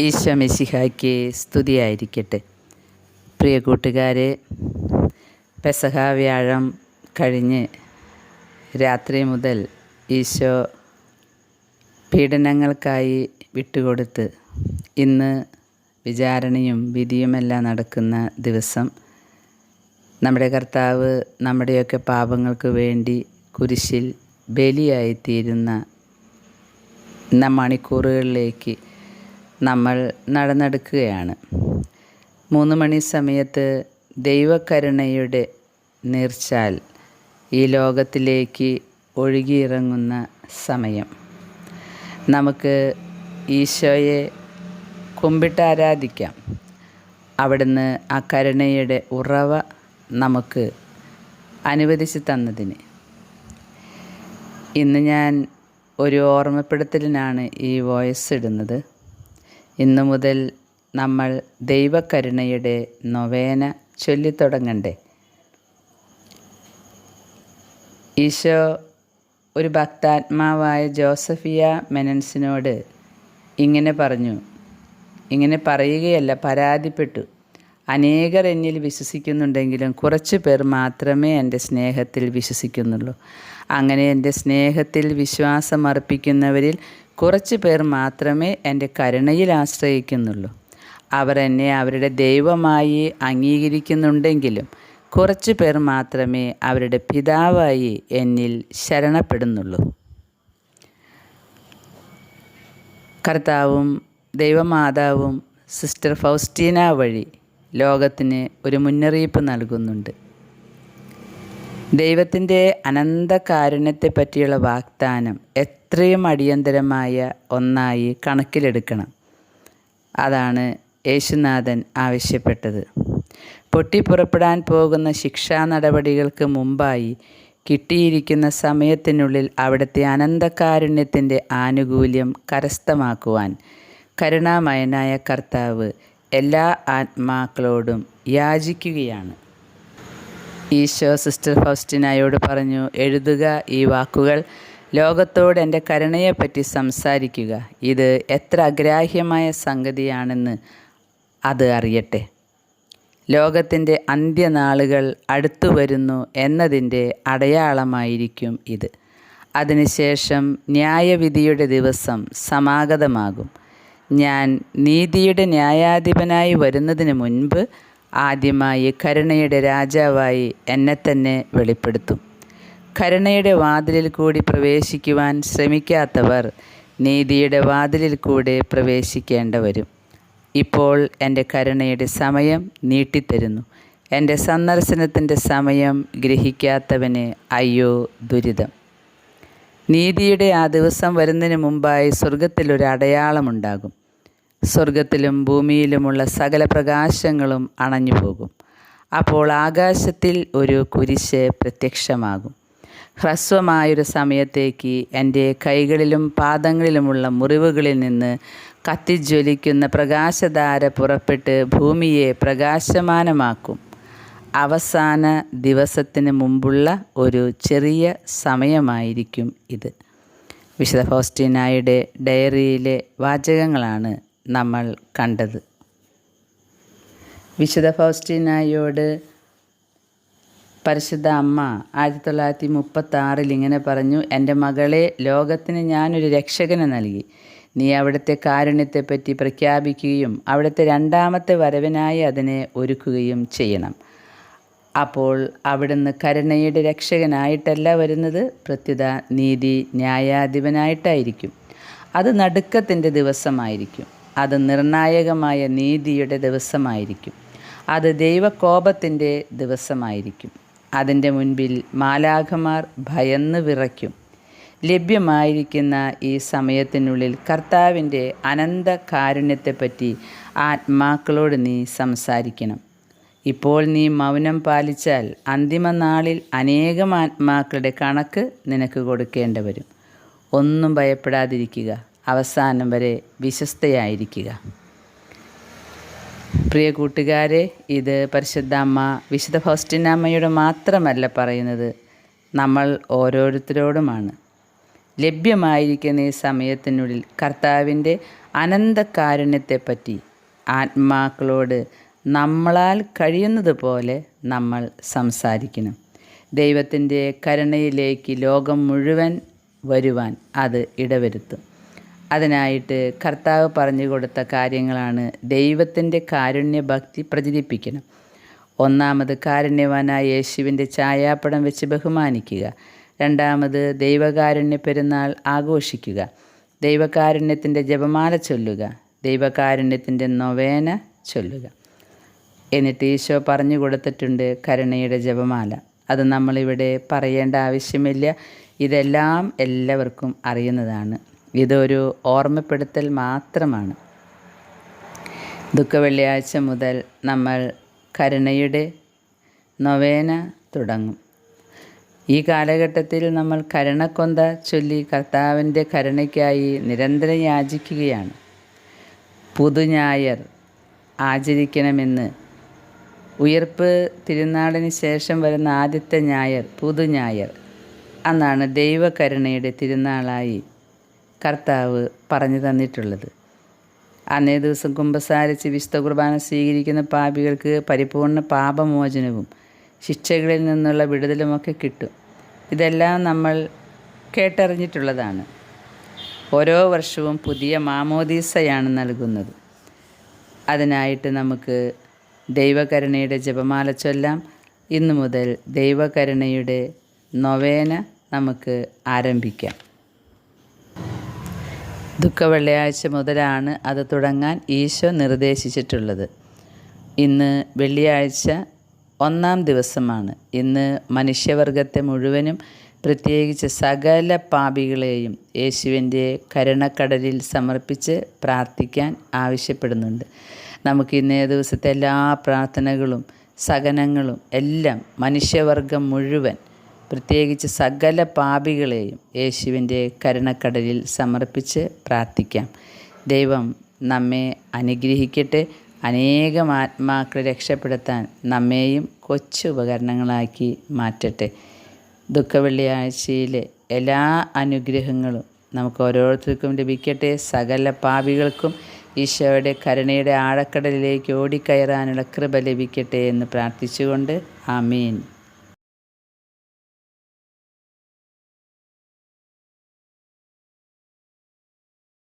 ഈശോ മിശിഹായ്ക്ക് സ്തുതിയായിരിക്കട്ടെ. പ്രിയ കൂട്ടുകാരെ, പെസഹ വ്യാഴം കഴിഞ്ഞ് രാത്രി മുതൽ ഈശോ പീഡനങ്ങൾക്കായി വിട്ടുകൊടുത്ത് ഇന്ന് വിചാരണയും വിധിയുമെല്ലാം നടക്കുന്ന ദിവസം നമ്മുടെ കർത്താവ് നമ്മുടെയൊക്കെ പാപങ്ങൾക്ക് വേണ്ടി കുരിശിൽ ബലിയായിത്തീരുന്ന മണിക്കൂറുകളിലേക്ക് നമ്മൾ നടന്നെടുക്കുകയാണ്. 3 മണി സമയത്ത് ദൈവകരുണയുടെ നീർച്ചാൽ ഈ ലോകത്തിലേക്ക് ഒഴുകിയിറങ്ങുന്ന സമയം. നമുക്ക് ഈശോയെ കുമ്പിട്ട് ആരാധിക്കാം. അവിടുന്ന് ആ കരുണയുടെ ഉറവ നമുക്ക് അനുവദിച്ച് തന്നതിന്. ഇന്ന് ഞാൻ ഒരു ഓർമ്മപ്പെടുത്തലിനാണ് ഈ വോയിസ് ഇടുന്നത്. ഇന്നു മുതൽ നമ്മൾ ദൈവകരുണയുടെ നൊവേന ചൊല്ലിത്തുടങ്ങണ്ടേ? ഈശോ ഒരു ഭക്താത്മാവായ ജോസഫിയ മെനൻസിനോട് ഇങ്ങനെ പറഞ്ഞു. ഇങ്ങനെ പറയുകയല്ല, പരാതിപ്പെട്ടു. അനേകർ എന്നിൽ വിശ്വസിക്കുന്നുണ്ടെങ്കിലും കുറച്ച് പേർ മാത്രമേ എൻ്റെ സ്നേഹത്തിൽ വിശ്വസിക്കുന്നുള്ളൂ. അങ്ങനെ എൻ്റെ സ്നേഹത്തിൽ വിശ്വാസമർപ്പിക്കുന്നവരിൽ കുറച്ച് പേർ മാത്രമേ എൻ്റെ കരുണയിൽ ആശ്രയിക്കുന്നുള്ളൂ. അവർ എന്നെ അവരുടെ ദൈവമായി അംഗീകരിക്കുന്നുണ്ടെങ്കിലും കുറച്ച് പേർ മാത്രമേ അവരുടെ പിതാവായി എന്നിൽ ശരണപ്പെടുന്നുള്ളൂ. കർത്താവും ദൈവമാതാവും സിസ്റ്റർ ഫൗസ്റ്റീന വഴി ലോകത്തിന് ഒരു മുന്നറിയിപ്പ് നൽകുന്നുണ്ട്. ദൈവത്തിൻ്റെ അനന്ത കാരുണ്യത്തെ പറ്റിയുള്ള വാഗ്ദാനം എത്രയും അടിയന്തരമായ ഒന്നായി കണക്കിലെടുക്കണം. അതാണ് യേശുനാഥൻ ആവശ്യപ്പെട്ടത്. പൊട്ടിപ്പുറപ്പെടാൻ പോകുന്ന ശിക്ഷാ നടപടികൾക്ക് മുമ്പായി കിട്ടിയിരിക്കുന്ന സമയത്തിനുള്ളിൽ അവിടുത്തെ അനന്തകാരുണ്യത്തിൻ്റെ ആനുകൂല്യം കരസ്ഥമാക്കുവാൻ കരുണാമയനായ കർത്താവ് എല്ലാ ആത്മാക്കളോടും യാചിക്കുകയാണ്. ഈശോ സിസ്റ്റർ ഫൗസ്റ്റിനായോട് പറഞ്ഞു, എഴുതുക ഈ വാക്കുകൾ, ലോകത്തോട് എൻ്റെ കരുണയെപ്പറ്റി സംസാരിക്കുക. ഇത് എത്ര അഗ്രാഹ്യമായ സംഗതിയാണെന്ന് അത് അറിയട്ടെ. ലോകത്തിൻ്റെ അന്ത്യനാളുകൾ അടുത്തു വരുന്നു എന്നതിൻ്റെ അടയാളമായിരിക്കും ഇത്. അതിനുശേഷം ന്യായവിധിയുടെ ദിവസം സമാഗതമാകും. ഞാൻ നീതിയുടെ ന്യായാധിപനായി വരുന്നതിന് മുൻപ് ആദ്യമായി കരുണയുടെ രാജാവായി എന്നെ തന്നെ വെളിപ്പെടുത്തും. കരുണയുടെ വാതിലിൽ കൂടി പ്രവേശിക്കുവാൻ ശ്രമിക്കാത്തവർ നീതിയുടെ വാതിലിൽ കൂടെ പ്രവേശിക്കേണ്ട വരും. ഇപ്പോൾ എൻ്റെ കരുണയുടെ സമയം നീട്ടിത്തരുന്നു. എൻ്റെ സന്ദർശനത്തിൻ്റെ സമയം ഗ്രഹിക്കാത്തവന് അയ്യോ ദുരിതം. നീതിയുടെ ആ ദിവസം വരുന്നതിന് മുമ്പായി സ്വർഗത്തിലൊരു അടയാളമുണ്ടാകും. സ്വർഗത്തിലും ഭൂമിയിലുമുള്ള സകല പ്രകാശങ്ങളും അണഞ്ഞു പോകും. അപ്പോൾ ആകാശത്തിൽ ഒരു കുരിശ് പ്രത്യക്ഷമാകും. ഹ്രസ്വമായൊരു സമയത്തേക്ക് എൻ്റെ കൈകളിലും പാദങ്ങളിലുമുള്ള മുറിവുകളിൽ നിന്ന് കത്തിജ്വലിക്കുന്ന പ്രകാശധാര പുറപ്പെട്ട് ഭൂമിയെ പ്രകാശമാനമാക്കും. അവസാന ദിവസത്തിന് മുമ്പുള്ള ഒരു ചെറിയ സമയമായിരിക്കും ഇത്. വിശുദ്ധ ഫൗസ്റ്റീനായുടെ ഡയറിയിലെ വാചകങ്ങളാണ് നമ്മൾ കണ്ടത്. വിശുദ്ധ ഫൗസ്റ്റീനായോട് പരിശുദ്ധ അമ്മ 1936 ഇങ്ങനെ പറഞ്ഞു, എൻ്റെ മകളെ, ലോകത്തിന് ഞാനൊരു രക്ഷകനെ നൽകി. നീ അവിടുത്തെ കാരുണ്യത്തെപ്പറ്റി പ്രഖ്യാപിക്കുകയും അവിടുത്തെ രണ്ടാമത്തെ വരവിനായി അതിനെ ഒരുക്കുകയും ചെയ്യണം. അപ്പോൾ അവിടുന്ന് കരുണയുടെ രക്ഷകനായിട്ടല്ല വരുന്നത്, പ്രത്യുത നീതി ന്യായാധിപനായിട്ടായിരിക്കും. അത് നടുക്കത്തിൻ്റെ ദിവസമായിരിക്കും. അത് നിർണായകമായ നീതിയുടെ ദിവസമായിരിക്കും. അത് ദൈവകോപത്തിൻ്റെ ദിവസമായിരിക്കും. അതിൻ്റെ മുൻപിൽ മാലാഖമാർ ഭയന്ന് വിറയ്ക്കും. ലഭ്യമായിരിക്കുന്ന ഈ സമയത്തിനുള്ളിൽ കർത്താവിൻ്റെ അനന്ത കാരുണ്യത്തെപ്പറ്റി ആത്മാക്കളോട് നീ സംസാരിക്കണം. ഇപ്പോൾ നീ മൗനം പാലിച്ചാൽ അന്തിമ നാളിൽ അനേകം ആത്മാക്കളുടെ കണക്ക് നിനക്ക് കൊടുക്കേണ്ടി വരും. ഒന്നും ഭയപ്പെടാതിരിക്കുക, അവസാനം വരെ വിശ്വസ്തയായിരിക്കുക. പ്രിയ കൂട്ടുകാരെ, ഇത് പരിശുദ്ധ അമ്മ വിശുദ്ധ ഫൗസ്റ്റീന അമ്മയോട് മാത്രമല്ല പറയുന്നത്, നമ്മൾ ഓരോരുത്തരോടുമാണ്. ലഭ്യമായിരിക്കുന്ന ഈ സമയത്തിനുള്ളിൽ കർത്താവിൻ്റെ അനന്തകാരുണ്യത്തെപ്പറ്റി ആത്മാക്കളോട് നമ്മളാൽ കഴിയുന്നത് പോലെ നമ്മൾ സംസാരിക്കണം. ദൈവത്തിൻ്റെ കരുണയിലേക്ക് ലോകം മുഴുവൻ വരുവാൻ അത് ഇടവരുത്തും. അതിനായിട്ട് കർത്താവ് പറഞ്ഞു കൊടുത്ത കാര്യങ്ങളാണ്: ദൈവത്തിൻ്റെ കാരുണ്യഭക്തി പ്രചരിപ്പിക്കണം. ഒന്നാമത്, കാരുണ്യവാനായ യേശുവിൻ്റെ ഛായാപടം വെച്ച് ബഹുമാനിക്കുക. രണ്ടാമത്, ദൈവകാരുണ്യ പെരുന്നാൾ ആഘോഷിക്കുക. ദൈവകാരുണ്യത്തിൻ്റെ ജപമാല ചൊല്ലുക. ദൈവകാരുണ്യത്തിൻ്റെ നൊവേന ചൊല്ലുക. എന്നിട്ട് ഈശോ പറഞ്ഞു കൊടുത്തിട്ടുണ്ട് കരുണയുടെ ജപമാല. അത് നമ്മളിവിടെ പറയേണ്ട ആവശ്യമില്ല. ഇതെല്ലാം എല്ലാവർക്കും അറിയുന്നതാണ്. ഇതൊരു ഓർമ്മപ്പെടുത്തൽ മാത്രമാണ്. ദുഃഖവെള്ളിയാഴ്ച മുതൽ നമ്മൾ കരുണയുടെ നൊവേന തുടങ്ങും. ഈ കാലഘട്ടത്തിൽ നമ്മൾ കരുണക്കൊന്ത ചൊല്ലി കർത്താവിൻ്റെ കരുണയ്ക്കായി നിരന്തരം യാചിക്കുകയാണ്. പുതുഞായർ ആചരിക്കണമെന്ന്, ഉയർപ്പ് തിരുനാളിന് ശേഷം വരുന്ന ആദ്യത്തെ ഞായർ പുതുഞായർ, അന്നാണ് ദൈവകരുണയുടെ തിരുനാളായി കർത്താവ് പറഞ്ഞു തന്നിട്ടുള്ളത്. അന്നേ ദിവസം കുമ്പസാരിച്ച് വിശുദ്ധ കുർബാന സ്വീകരിക്കുന്ന പാപികൾക്ക് പരിപൂർണ പാപമോചനവും ശിക്ഷകളിൽ നിന്നുള്ള വിടുതലുമൊക്കെ കിട്ടും. ഇതെല്ലാം നമ്മൾ കേട്ടറിഞ്ഞിട്ടുള്ളതാണ്. ഓരോ വർഷവും പുതിയ മാമോദീസയാണ് നൽകുന്നത്. അതിനായിട്ട് നമുക്ക് ദൈവകരുണയുടെ ജപമാല ചൊല്ലാം. ഇന്നു മുതൽ ദൈവകരുണയുടെ നൊവേന നമുക്ക് ആരംഭിക്കാം. ദുഃഖവെള്ളിയാഴ്ച മുതലാണ് അത് തുടങ്ങാൻ ഈശോ നിർദ്ദേശിച്ചിട്ടുള്ളത്. ഇന്ന് വെള്ളിയാഴ്ച 1-ാം ദിവസമാണ്. ഇന്ന് മനുഷ്യവർഗത്തെ മുഴുവനും, പ്രത്യേകിച്ച് സകല പാപികളെയും യേശുവിൻ്റെ കരുണക്കടലിൽ സമർപ്പിച്ച് പ്രാർത്ഥിക്കാൻ ആവശ്യപ്പെടുന്നുണ്ട്. നമുക്ക് ഇന്നേ ദിവസത്തെ എല്ലാ പ്രാർത്ഥനകളും സഹനങ്ങളും എല്ലാം മനുഷ്യവർഗം മുഴുവൻ, പ്രത്യേകിച്ച് സകല പാപികളെയും യേശുവിൻ്റെ കരുണക്കടലിൽ സമർപ്പിച്ച് പ്രാർത്ഥിക്കാം. ദൈവം നമ്മെ അനുഗ്രഹിക്കട്ടെ. അനേകം ആത്മാക്കളെ രക്ഷപ്പെടുത്താൻ നമ്മെയും കൊച്ചു ഉപകരണങ്ങളാക്കി മാറ്റട്ടെ. ദുഃഖവെള്ളിയാഴ്ചയിലെ എല്ലാ അനുഗ്രഹങ്ങളും നമുക്ക് ഓരോരുത്തർക്കും ലഭിക്കട്ടെ. സകല പാപികൾക്കും ഈശോയുടെ കരുണയുടെ ആഴക്കടലിലേക്ക് ഓടിക്കയറാനുള്ള കൃപ ലഭിക്കട്ടെ എന്ന് പ്രാർത്ഥിച്ചുകൊണ്ട് ആമീൻ.